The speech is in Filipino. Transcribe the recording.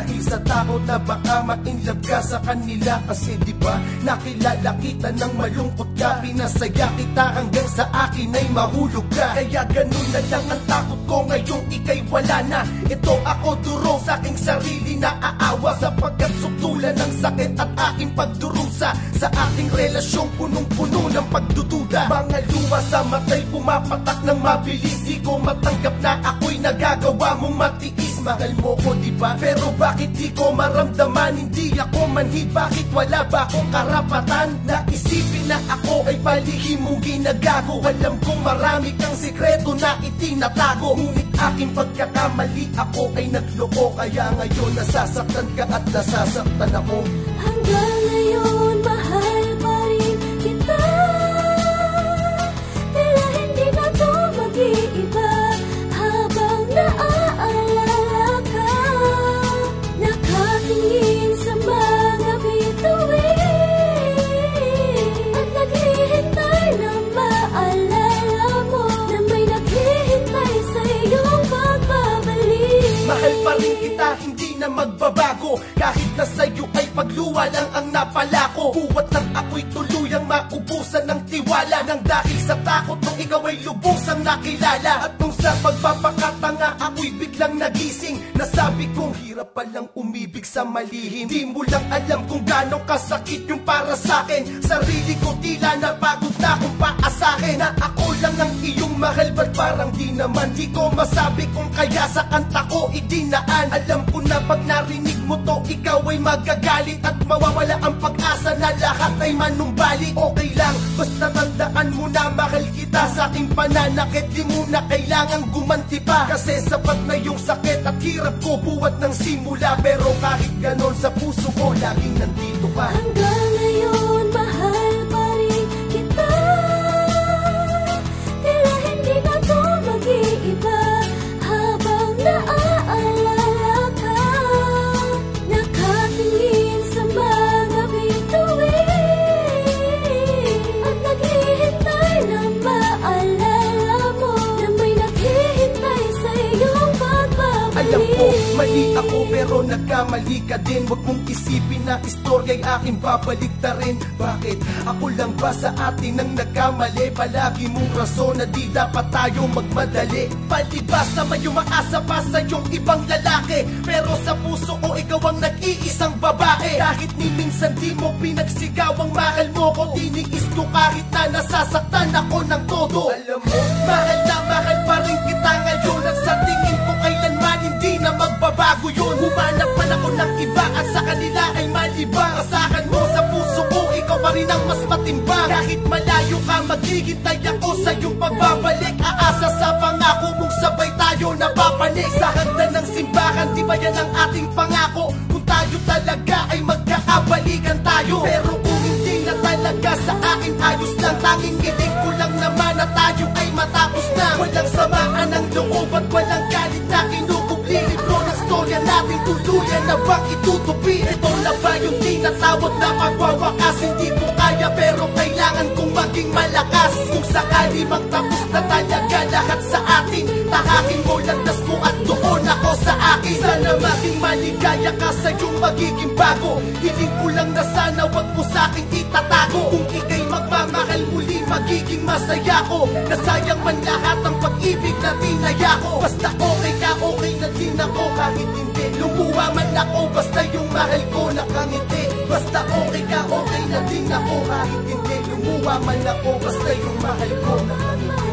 dahil sa takot na baka ma-inlove ka sa kanila. Kasi diba nakilala kita ng malungkot ka, pinasaya kita hanggang sa akin ay mahulog ka. Kaya ganun na lang ang takot ko ngayong ika'y wala na. Ito ako durong sa aking sarili na aawa, sapagkat suktulan ng sakit at aking pagdurusa sa aking relasyong punong-puno ng pagdududa. Mga luha sa mata'y pumapatak ng mabilis, di ko matanggap na ako'y nagagawa mong matiis. Mahal mo ko diba? Pero bakit di ko maramdaman? Hindi ako manhid, bakit wala ba akong karapatan na isipin na ako ay palihim mong ginagago? Alam kong marami kang sikreto na itinatago, ngunit aking pagkakamali ako ay nagloko. Kaya ngayon nasasaktan ka at nasasaktan ako. Hanggang ngayon mahal pa rin kita, tila hindi na to mag-iiba. Habang naaalala ka, nakatingin sa mga bituin, at naghihintay na maalala mo na may naghihintay sa iyong pagbabalik. Mahal pa rin kita, hindi na magbabago, kahit na sa'yo ay pagluwa lang ang napala ko. Buwat lang ako'y tuluyang maubusan ng tiwala, nang dahil sa takot nung ikaw ay lubusang nakilala. At nung sa pagpapakatanga ako'y biglang nagising, nasabi kong hirap palang umibig sa malihim. Di mo lang alam kung gano'ng kasakit yung para sa'kin. Sarili ko tila napagod na akong paasahin na ako lang ang iyong mahal. Ba't parang di naman? Di ko masabi kung kaya sa kanta ko idinaan. Alam ko na pag narinig mo to, ikaw ay magagalit at mawawala ang pag-asa na lahat ay manumbalik. Okay lang, basta tandaan mo na mahal kita. Sa aking pananakit di mo na kailangang gumanti pa, kasi sapat na yung sakit at hirap ko buwat ng simula. Pero kahit ganon sa puso ko laging nandito ka. Hanggang ngayon mahal pa rin kita, tila hindi na to mag-iiba. Habang naaalala ka, nakatingin sa mga bituin, at naghihintay na maalala mo na may naghihintay sa iyong pagbabalik. Alam ko, mali ako pero nagkamali ka din. Huwag mong isipin na istorya'y aking babaliktarin. Bakit? Ako lang ba sa atin ang nagkamali? Palagi mong rason na di dapat tayo magmadali. Palibas na may umaasa pa sa iyong ibang lalaki, pero sa puso ko ikaw ang nag-iisang babae. Kahit ni minsan di mo pinagsigaw ang mahal mo ko, tiniis ko kahit na nasasaktan ako ng todo. Alam mo, mahal pa rin kita ngayon, at sa tingin ko kailanman hindi na magbabago yun. Humanap man ako ng iba at sa kanila ay malibang. Asahan mo sa puso ko, ikaw pa rin ang mas matimbang. Kahit malayo ka, maghihintay ako sa iyong pagbabalik. Aasa sa pangako mong sabay tayo napapanik. Sa hagdan ng simbahan, di ba yan ang ating pangako? Kung tayo talaga ay magkakabalikan tayo. Pero kung hindi na talaga sa akin, ayos lang. Tanging ilig ko lang naman na tayo ay matapos na. Walang samaan ng loob at walang galit na kinukubli. Libro ng storya natin tuluyan na bang itutupi? Ito na ba yung tinatawag na pagwawakas? Hindi ko kaya pero kailangan kong maging malakas. Kung sakali magtapos na talaga lahat sa atin, tahakin mo landas mo at doon ako sa akin. Sana maging maligaya ka sa iyong magiging bago. Hiling ko lang na sana wag mo sa akin itatago. Kung ika'y magmamahal muli, magiging masaya ko. Nasayang man lahat ang pag-ibig na tinaya ko. Basta okay ka, okay na din ako. Kahit hindi lumuha man ako, basta yung mahal ko nakangiti. Basta okay ka, okay na din ako. Kahit hindi lumuha man ako, basta yung mahal ko nakangiti.